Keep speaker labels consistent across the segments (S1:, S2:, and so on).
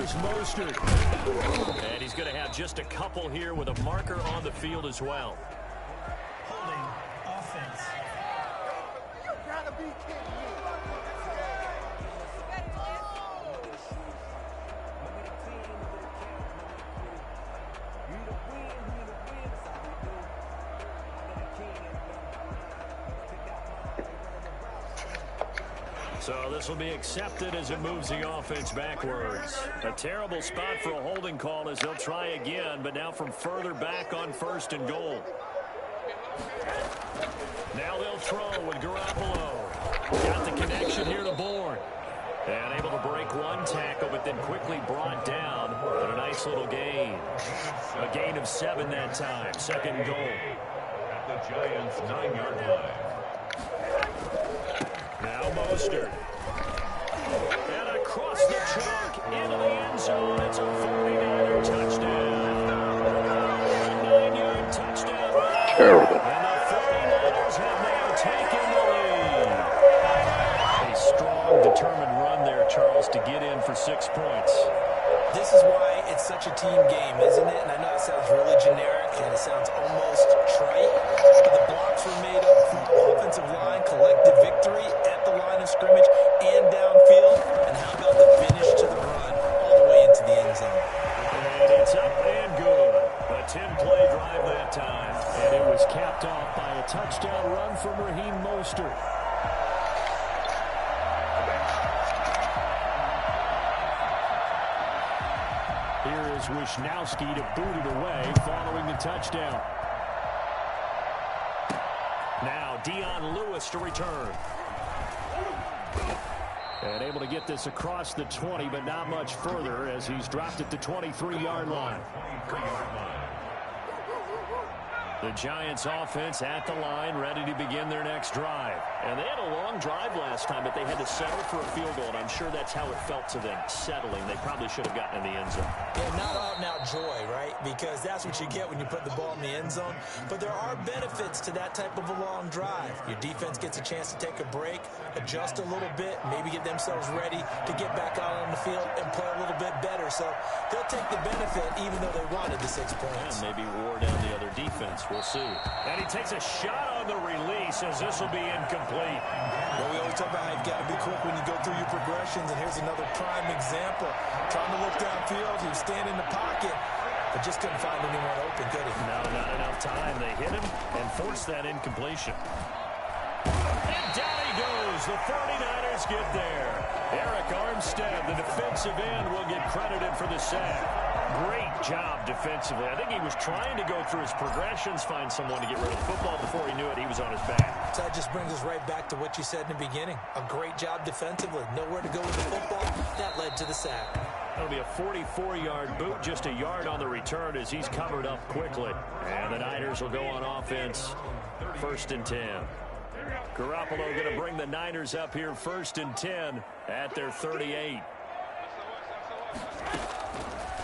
S1: Here's Mostert. And he's going to have just a couple here with a marker on the field as well.
S2: Holding offense.
S3: You gotta be kidding me.
S1: So this will be accepted as it moves the offense backwards. A terrible spot for a holding call as they'll try again, but now from further back on 1st and goal. Now they'll throw with Garoppolo. Got the connection here to Bourne. And able to break one tackle, but then quickly brought down. But a nice little gain. A gain of 7 that time. 2nd goal.
S4: At the Giants' 9-yard line.
S1: Now Mostert. And across the chalk into the end zone. It's a 49er touchdown. A 9-yard touchdown.
S5: Terrible.
S1: And the 49ers have now taken the lead. A strong, determined run there, Charles, to get in for 6 points.
S2: This is why it's such a team game, isn't it? And I know it sounds really generic and it sounds almost trite, but the blocks were made up from offensive line, collective victory at the line of scrimmage and downfield. And how about the finish to the run all the way into the end zone?
S1: And it's up and good. A 10-play drive that time. And it was capped off by a touchdown run from Raheem Mostert. Here is Wisnowski to boot it away following the touchdown. Now Dion Lewis to return. And able to get this across the 20, but not much further as he's dropped at the 23-yard line. The Giants offense at the line, ready to begin their next drive. And they had a long drive last time, but they had to settle for a field goal, and I'm sure that's how it felt to them, settling. They probably should have gotten in the end zone.
S2: Yeah, not out-and-out joy, right? Because that's what you get when you put the ball in the end zone. But there are benefits to that type of a long drive. Your defense gets a chance to take a break, adjust a little bit, maybe get themselves ready to get back out on the field and play a little bit better. So they'll take the benefit even though they wanted the 6 points.
S1: And maybe wore down the other defense. We'll see. And he takes a shot on the release as this will be incomplete.
S2: Well, we always talk about how you've got to be quick when you go through your progressions, and here's another prime example. Trying to look downfield, he was standing in the pocket, but just couldn't find anyone open, could he?
S1: No, not enough time. They hit him and forced that incompletion. And down he goes. The 49ers get there. Eric Armstead, the defensive end, will get credited for the sack. Great job defensively. I think he was trying to go through his progressions, find someone to get rid of the football. Before he knew it, he was on his back.
S2: So that just brings us right back to what you said in the beginning. A great job defensively. Nowhere to go with the football. That led to the sack.
S1: That'll be a 44-yard boot, just a yard on the return as he's covered up quickly. And the Niners will go on offense, 1st and 10. Garoppolo going to bring the Niners up here 1st and 10 at their 38.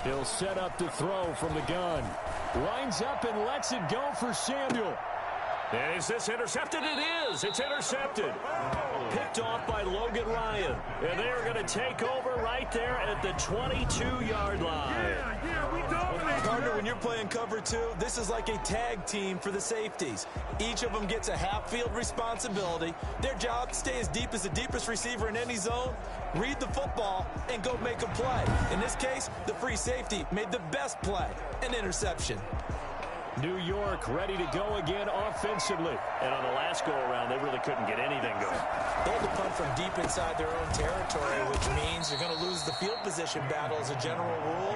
S1: He'll set up to throw from the gun. Lines up and lets it go for Samuel. And is this intercepted? It is. It's intercepted. Picked off by Logan Ryan. And they are going to take over right there at the 22-yard line.
S2: Partner, when you're playing cover 2, this is like a tag team for the safeties. Each of them gets a half-field responsibility. Their job, stay as deep as the deepest receiver in any zone, read the football, and go make a play. In this case, the free safety made the best play, an interception.
S1: New York ready to go again offensively. And on the last go-around, they really couldn't get anything going.
S2: They had to punt from deep inside their own territory, which means you're going to lose the field position battle as a general rule.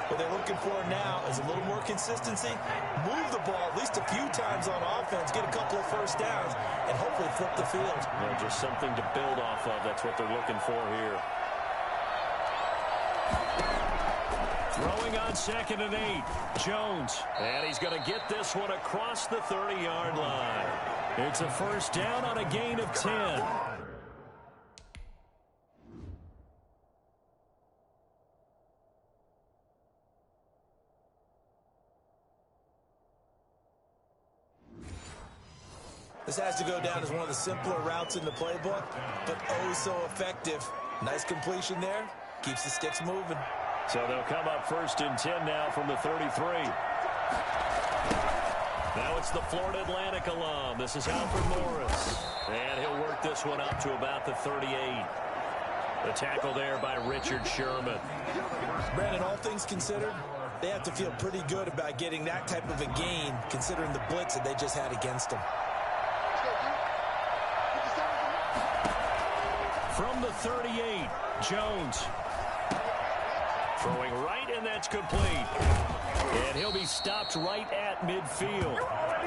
S2: What they're looking for now is a little more consistency, move the ball at least a few times on offense, get a couple of first downs, and hopefully flip the field.
S1: Yeah, just something to build off of. That's what they're looking for here. Throwing on 2nd and 8. Jones. And he's going to get this one across the 30-yard line. It's a 1st down on a gain of 10.
S2: This has to go down as one of the simpler routes in the playbook, but oh so effective. Nice completion there. Keeps the sticks moving.
S1: So they'll come up 1st and 10 now from the 33. Now it's the Florida Atlantic alum. This is Alfred Morris. And he'll work this one up to about the 38. The tackle there by Richard Sherman.
S2: Brandon, all things considered, they have to feel pretty good about getting that type of a gain, considering the blitz that they just had against them.
S1: From the 38, Jones. Throwing right, and that's complete. And he'll be stopped right at midfield.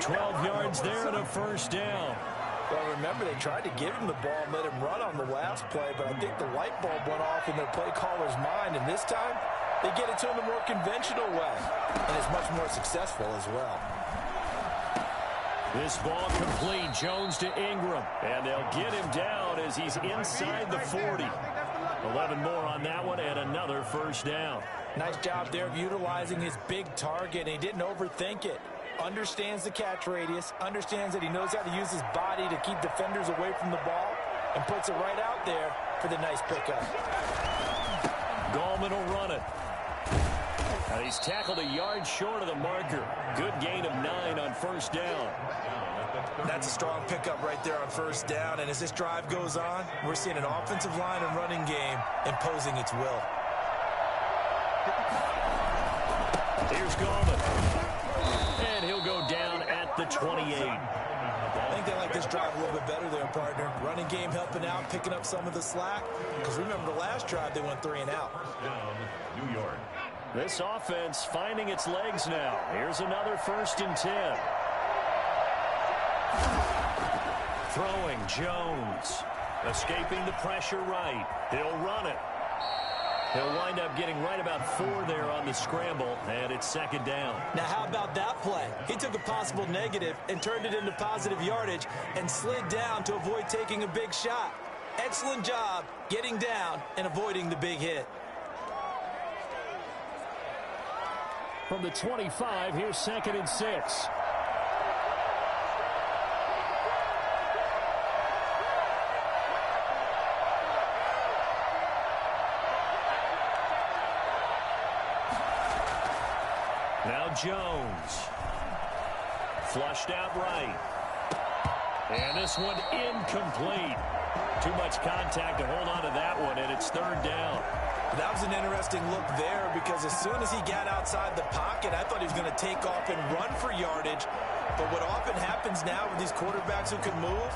S1: 12 yards there and a 1st down.
S2: Well, remember, they tried to give him the ball and let him run on the last play, but I think the light bulb went off in their play caller's mind, and this time they get it to him the more conventional way, and it's much more successful as well.
S1: This ball complete. Jones to Ingram, and they'll get him down as he's inside the 40. 11 more on that one, and another 1st down.
S2: Nice job there of utilizing his big target, and he didn't overthink it. Understands the catch radius, understands that he knows how to use his body to keep defenders away from the ball, and puts it right out there for the nice pickup.
S1: Gallman will run it. And he's tackled a yard short of the marker. Good gain of 9 on 1st down.
S2: That's a strong pickup right there on 1st down, and as this drive goes on, we're seeing an offensive line and running game imposing its will.
S1: Here's Gallman. And he'll go down at the 28.
S2: I think they like this drive a little bit better there, partner. Running game helping out, picking up some of the slack. Because remember the last drive, they went 3 and out.
S4: New York.
S1: This offense finding its legs now. Here's another 1st and 10. Throwing Jones. Escaping the pressure right. He'll run it. He'll wind up getting right about 4 there on the scramble, and it's 2nd down.
S2: Now, how about that play? He took a possible negative and turned it into positive yardage and slid down to avoid taking a big shot. Excellent job getting down and avoiding the big hit.
S1: From the 25, here's 2nd and 6. Now Jones. Flushed out right. And this one incomplete. Too much contact to hold on to that one, and it's 3rd down.
S2: That was an interesting look there because as soon as he got outside the pocket, I thought he was going to take off and run for yardage. But what often happens now with these quarterbacks who can move,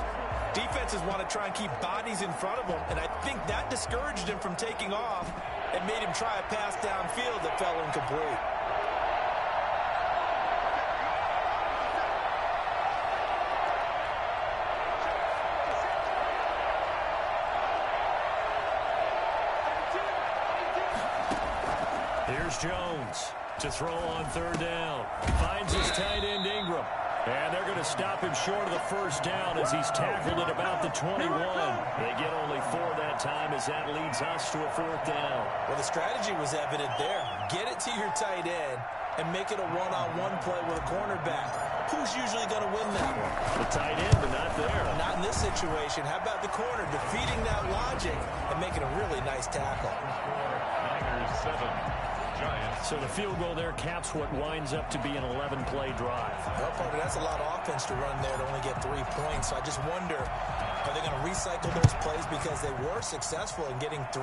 S2: defenses want to try and keep bodies in front of them, and I think that discouraged him from taking off and made him try a pass downfield that fell incomplete.
S1: Here's Jones to throw on 3rd down. Finds his tight end Ingram. And they're going to stop him short of the 1st down as he's tackled at about the 21. They get only 4 that time as that leads us to a 4th down.
S2: Well, the strategy was evident there. Get it to your tight end and make it a one-on-one play with a cornerback. Who's usually going to win that one?
S1: The tight end, but not there.
S2: Not in this situation. How about the corner defeating that logic and making a really nice tackle?
S4: Niners 7. Giants.
S1: So the field goal there caps what winds up to be an 11-play drive.
S2: Well, partner, that's a lot of offense to run there to only get 3 points. So I just wonder, are they going to recycle those plays because they were successful in getting 3?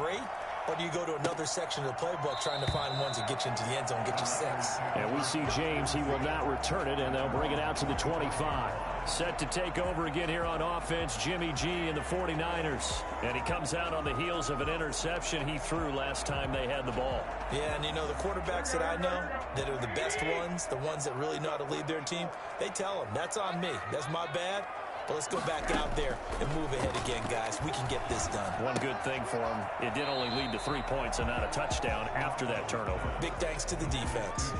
S2: Or do you go to another section of the playbook trying to find ones that get you into the end zone, get you 6?
S1: And we see James, he will not return it, and they'll bring it out to the 25. Set to take over again here on offense, Jimmy G and the 49ers. And he comes out on the heels of an interception he threw last time they had the ball.
S2: Yeah, and you know, the quarterbacks that I know that are the best ones, the ones that really know how to lead their team, they tell them, that's on me. That's my bad. But let's go back out there and move ahead again, guys. We can get this done.
S1: One good thing for him, it did only lead to 3 points and not a touchdown after that turnover.
S2: Big thanks to the defense.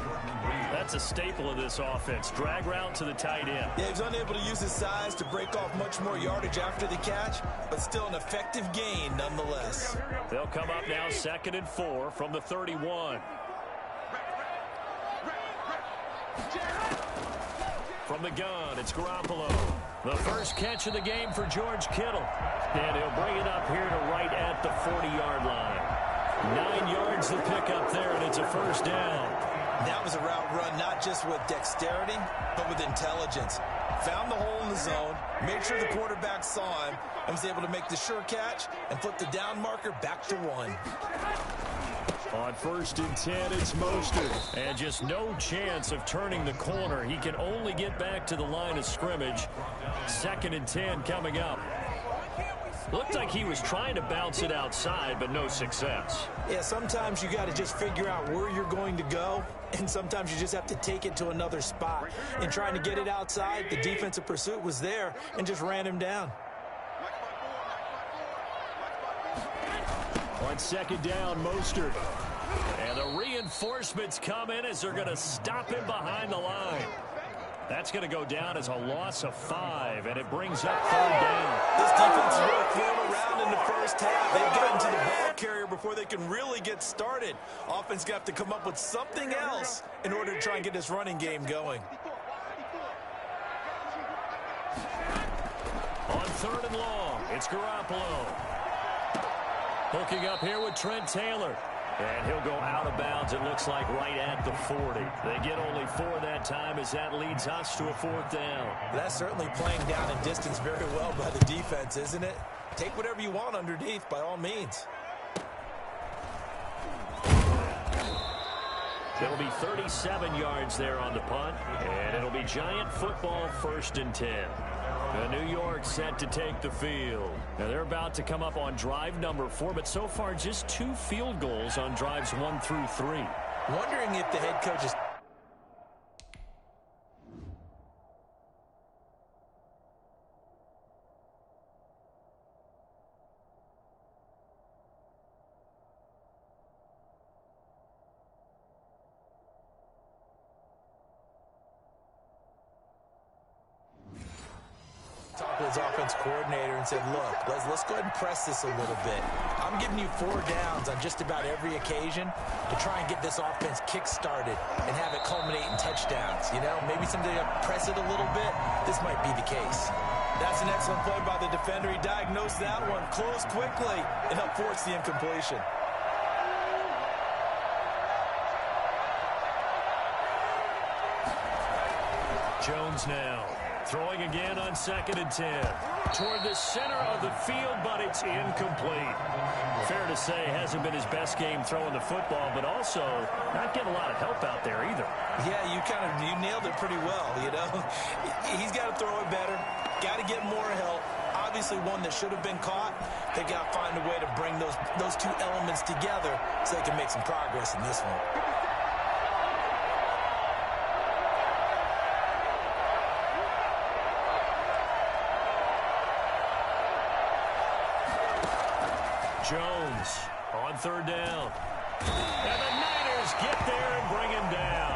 S1: That's a staple of this offense. Drag route to the tight end.
S2: Yeah, he was unable to use his size to break off much more yardage after the catch, but still an effective gain nonetheless.
S1: They'll come up now 2nd and 4 from the 31. From the gun, it's Garoppolo. The first catch of the game for George Kittle. And he'll bring it up here to right at the 40-yard line. 9 yards to pick up there, and it's a first down.
S2: That was a route run not just with dexterity, but with intelligence. Found the hole in the zone, made sure the quarterback saw him, and was able to make the sure catch and flip the down marker back to 1.
S1: On 1st and 10, it's Mostert. And just no chance of turning the corner. He can only get back to the line of scrimmage. 2nd and 10 coming up. Looked like he was trying to bounce it outside, but no success.
S2: Yeah, sometimes you got to just figure out where you're going to go, and sometimes you just have to take it to another spot. In trying to get it outside, the defensive pursuit was there and just ran him down.
S1: On 2nd down, Mostert. And the reinforcements come in as they're going to stop him behind the line. That's going to go down as a loss of 5, and it brings up 3rd down.
S2: This defense is really thrown around in the first half. They've gotten to the ball carrier before they can really get started. Offense got to come up with something else in order to try and get this running game going.
S1: On 3rd and long, it's Garoppolo. Hooking up here with Trent Taylor. And he'll go out of bounds, it looks like, right at the 40. They get only 4 that time as that leads us to a 4th down.
S2: That's certainly playing down in distance very well by the defense, isn't it? Take whatever you want underneath, by all means.
S1: It'll be 37 yards there on the punt, and it'll be Giant football 1st and 10. The New York set to take the field. Now they're about to come up on drive number 4, but so far just 2 field goals on drives 1 through 3.
S2: Wondering if the head coach is... talked to his offense coordinator and said, look, let's go ahead and press this a little bit. I'm giving you 4 downs on just about every occasion to try and get this offense kick-started and have it culminate in touchdowns. You know, maybe someday I'll press it a little bit. This might be the case. That's an excellent play by the defender. He diagnosed that one, closed quickly, and helped force the incompletion.
S1: Jones now. Throwing again on 2nd and 10. Toward the center of the field, but it's incomplete. Fair to say, hasn't been his best game throwing the football, but also not getting a lot of help out there either.
S2: Yeah, you nailed it pretty well, you know. He's got to throw it better. Got to get more help. Obviously one that should have been caught. They got to find a way to bring those 2 elements together so they can make some progress in this one.
S1: Jones on 3rd down. And the Niners get there and bring him down.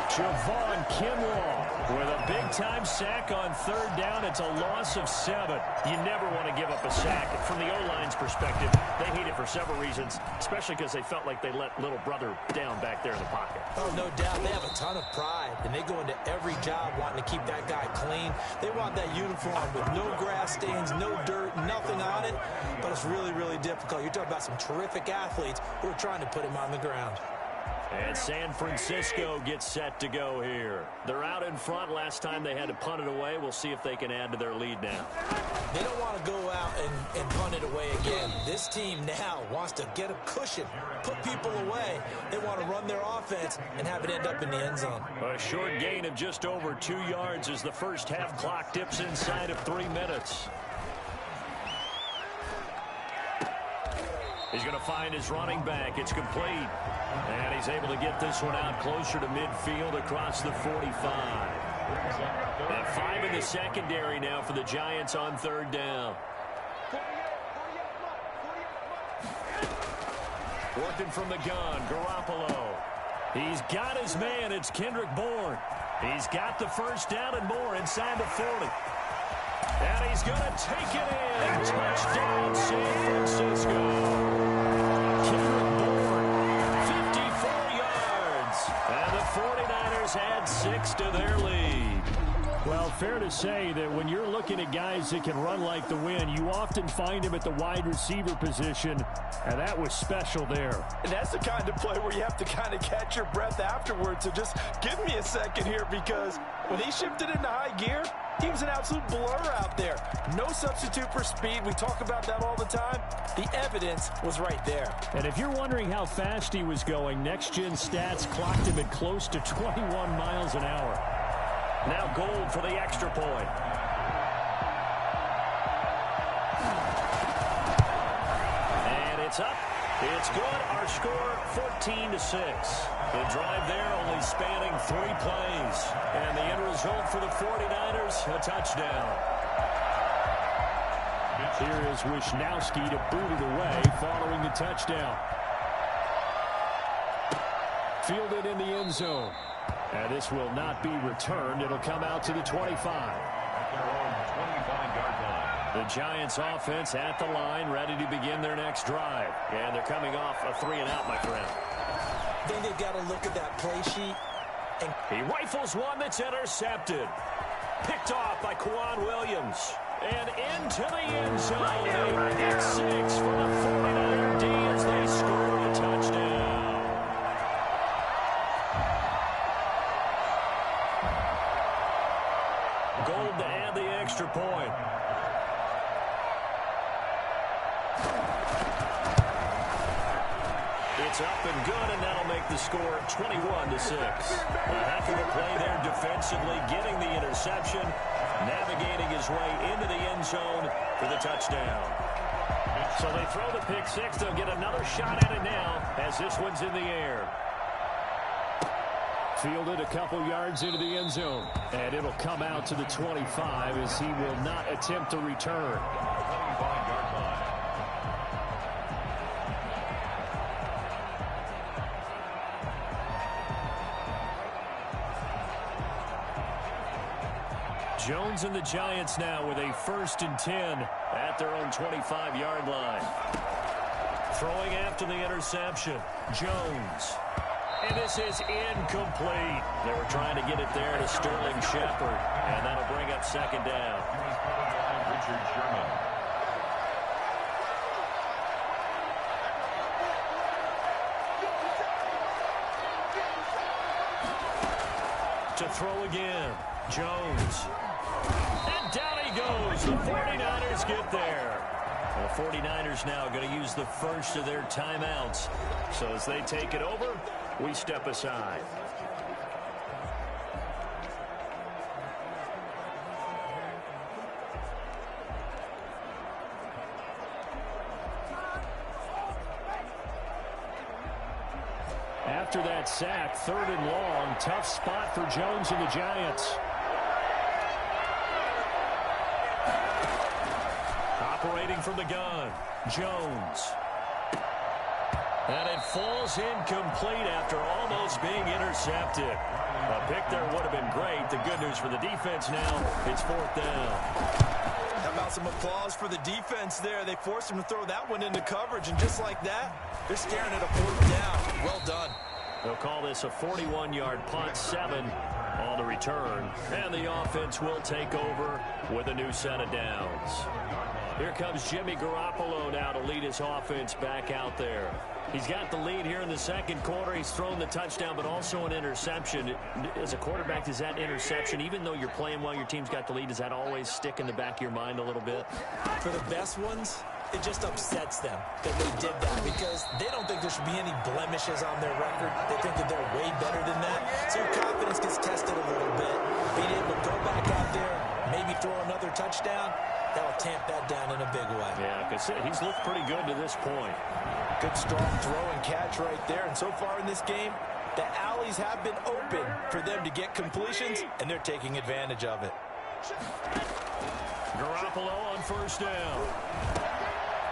S1: Javon Kinlaw with a big-time sack on 3rd down. It's a loss of 7. You never want to give up a sack. From the O-line's perspective, they hate it for several reasons, especially because they felt like they let little brother down back there in the pocket.
S2: Oh, no doubt. They have a ton of pride, and they go into every job wanting to keep that guy clean. They want that uniform with no grass stains, no dirt, nothing on it, but it's really, really difficult. You're talking about some terrific athletes who are trying to put him on the ground.
S1: And San Francisco gets set to go here. They're out in front. Last time they had to punt it away. We'll see if they can add to their lead now.
S2: They don't want to go out and punt it away again. This team now wants to get a cushion, put people away. They want to run their offense and have it end up in the end zone.
S1: A short gain of just over 2 yards as the first half clock dips inside of 3 minutes. He's going to find his running back. It's complete. And he's able to get this one out closer to midfield across the 45. And 5 in the secondary now for the Giants on 3rd down. Working from the gun, Garoppolo. He's got his man. It's Kendrick Bourne. He's got the first down and more inside the 40. And he's going to take it in. Touchdown, San Francisco. Kendrick Bourne, 54 yards. And the 49ers add 6 to their lead. Well, fair to say that when you're looking at guys that can run like the wind, you often find them at the wide receiver position, and that was special there.
S5: And that's the kind of play where you have to kind of catch your breath afterwards. So just give me a second here, because when he shifted into high gear, he was an absolute blur out there. No substitute for speed. We talk about that all the time. The evidence was right there.
S1: And if you're wondering how fast he was going, next-gen stats clocked him at close to 21 miles an hour. Now Gold for the extra point. And it's up. It's good. Our score 14-6. The drive there only spanning 3 plays. And the end result for the 49ers, a touchdown. Here is Wisnowski to boot it away following the touchdown. Fielded in the end zone. And this will not be returned. It'll come out to the 25. The Giants offense at the line, ready to begin their next drive. And they're coming off a 3-and-out, my friend.
S2: I think they've got to look at that play sheet. And
S1: he rifles one that's intercepted. Picked off by Quan Williams. And into the end zone. They get 6 for the 49er D as they score a touchdown. Gold to add the extra point. It's up and good, and that'll make the score 21-6. A heck of a play there defensively, getting the interception, navigating his way into the end zone for the touchdown. So they throw the pick six. They'll get another shot at it now as this one's in the air. Fielded a couple yards into the end zone. And it'll come out to the 25 as he will not attempt to return. Jones and the Giants now with a 1st and 10 at their own 25-yard line. Throwing after the interception, Jones. And this is incomplete. They were trying to get it there to Sterling Shepard, and that'll bring up 2nd down.
S4: Richard Sherman.
S1: To throw again, Jones. And down he goes. The 49ers get there. The 49ers now going to use the first of their timeouts. So as they take it over, we step aside. After that sack, 3rd and long, tough spot for Jones and the Giants. Operating from the gun, Jones. And it falls incomplete after almost being intercepted. A pick there would have been great. The good news for the defense now, it's 4th down.
S5: How about some applause for the defense there? They forced him to throw that one into coverage, and just like that, they're staring at a 4th down. Well done.
S1: They'll call this a 41-yard punt, 7 on the return. And the offense will take over with a new set of downs. Here comes Jimmy Garoppolo now to lead his offense back out there. He's got the lead here in the 2nd quarter. He's thrown the touchdown, but also an interception. As a quarterback, does that interception, even though you're playing well, your team's got the lead, does that always stick in the back of your mind a little bit?
S2: for the best ones, it just upsets them that they did that because they don't think there should be any blemishes on their record. They think that they're way better than that. So your confidence gets tested a little bit. Being able to go back out there, maybe throw another touchdown, that'll tamp that down in a big way.
S1: Yeah, because he's looked pretty good to this point.
S5: Good strong throw and catch right there. And so far in this game, the alleys have been open for them to get completions, and they're taking advantage of it.
S1: Garoppolo on first down.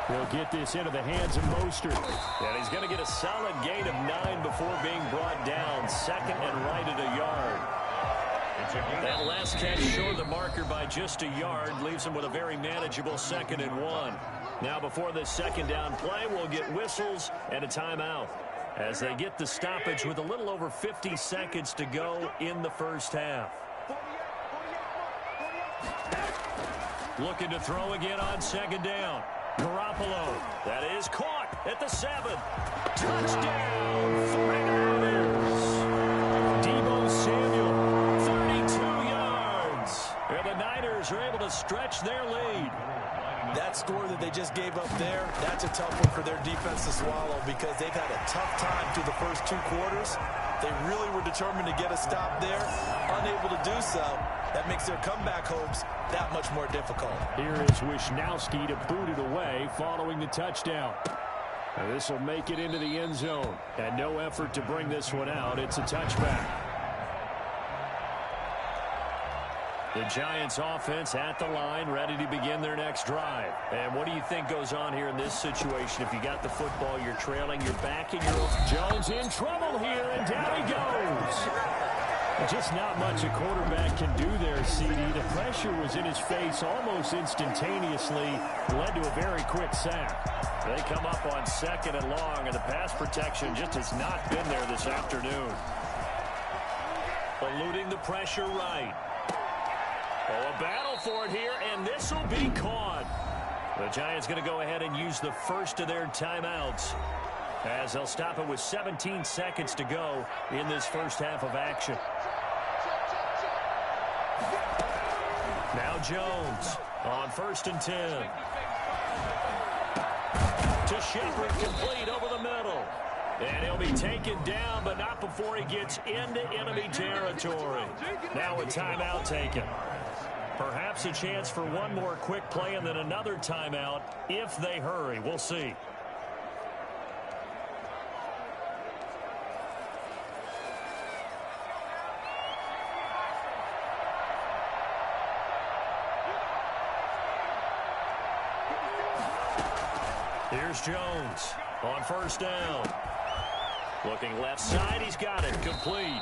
S1: He'll get this into the hands of Mostert. And he's going to get a solid gain of 9 before being brought down. Second and right at a yard. That last catch showed the marker by just a yard. Leaves him with a very manageable 2nd and 1. Now before this second down play, we'll get whistles and a timeout as they get the stoppage with a little over 50 seconds to go in the first half. Looking to throw again on second down. Garoppolo. That is caught at the 7. Touchdown, 49ers. Deebo Samuel, 32 yards. And the Niners are able to stretch their lead.
S2: That score that they just gave up there, that's a tough one for their defense to swallow because they've had a tough time through the first 2 quarters. They really were determined to get a stop there, unable to do so. That makes their comeback hopes that much more difficult.
S1: Here is Wisnowski to boot it away following the touchdown. And this will make it into the end zone. And no effort to bring this one out. It's a touchback. The Giants offense at the line, ready to begin their next drive. And what do you think goes on here in this situation? If you got the football, you're trailing, you're back in your... Jones in trouble here, and down he goes. Just not much a quarterback can do there, CD. The pressure was in his face almost instantaneously, led to a very quick sack. They come up on 2nd and long, and the pass protection just has not been there this afternoon. Eluding the pressure right. Oh, a battle for it here, and this will be caught. The Giants going to go ahead and use the first of their timeouts as they'll stop it with 17 seconds to go in this first half of action. Now Jones on 1st and 10. To Shepard, complete over the middle. And he'll be taken down, but not before he gets into enemy territory. Now a timeout taken. Perhaps a chance for one more quick play and then another timeout if they hurry. We'll see. Here's Jones on 1st down. Looking left side, he's got it complete.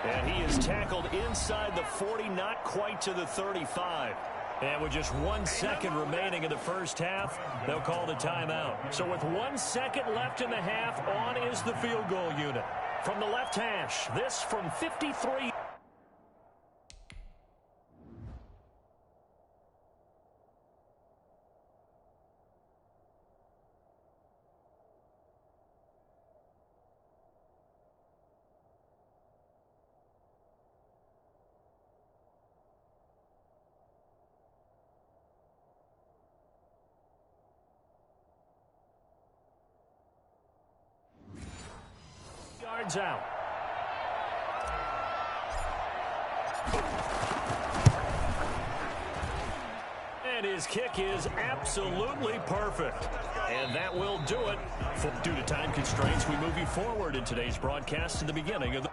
S1: And he is tackled inside the 40, not quite to the 35. And with just 1 second remaining in the first half, they'll call the timeout. So with 1 second left in the half, on is the field goal unit. From the left hash, this from 53. Yards out. And his kick is absolutely perfect. And that will do it. Due to time constraints, we move you forward in today's broadcast to the beginning of the...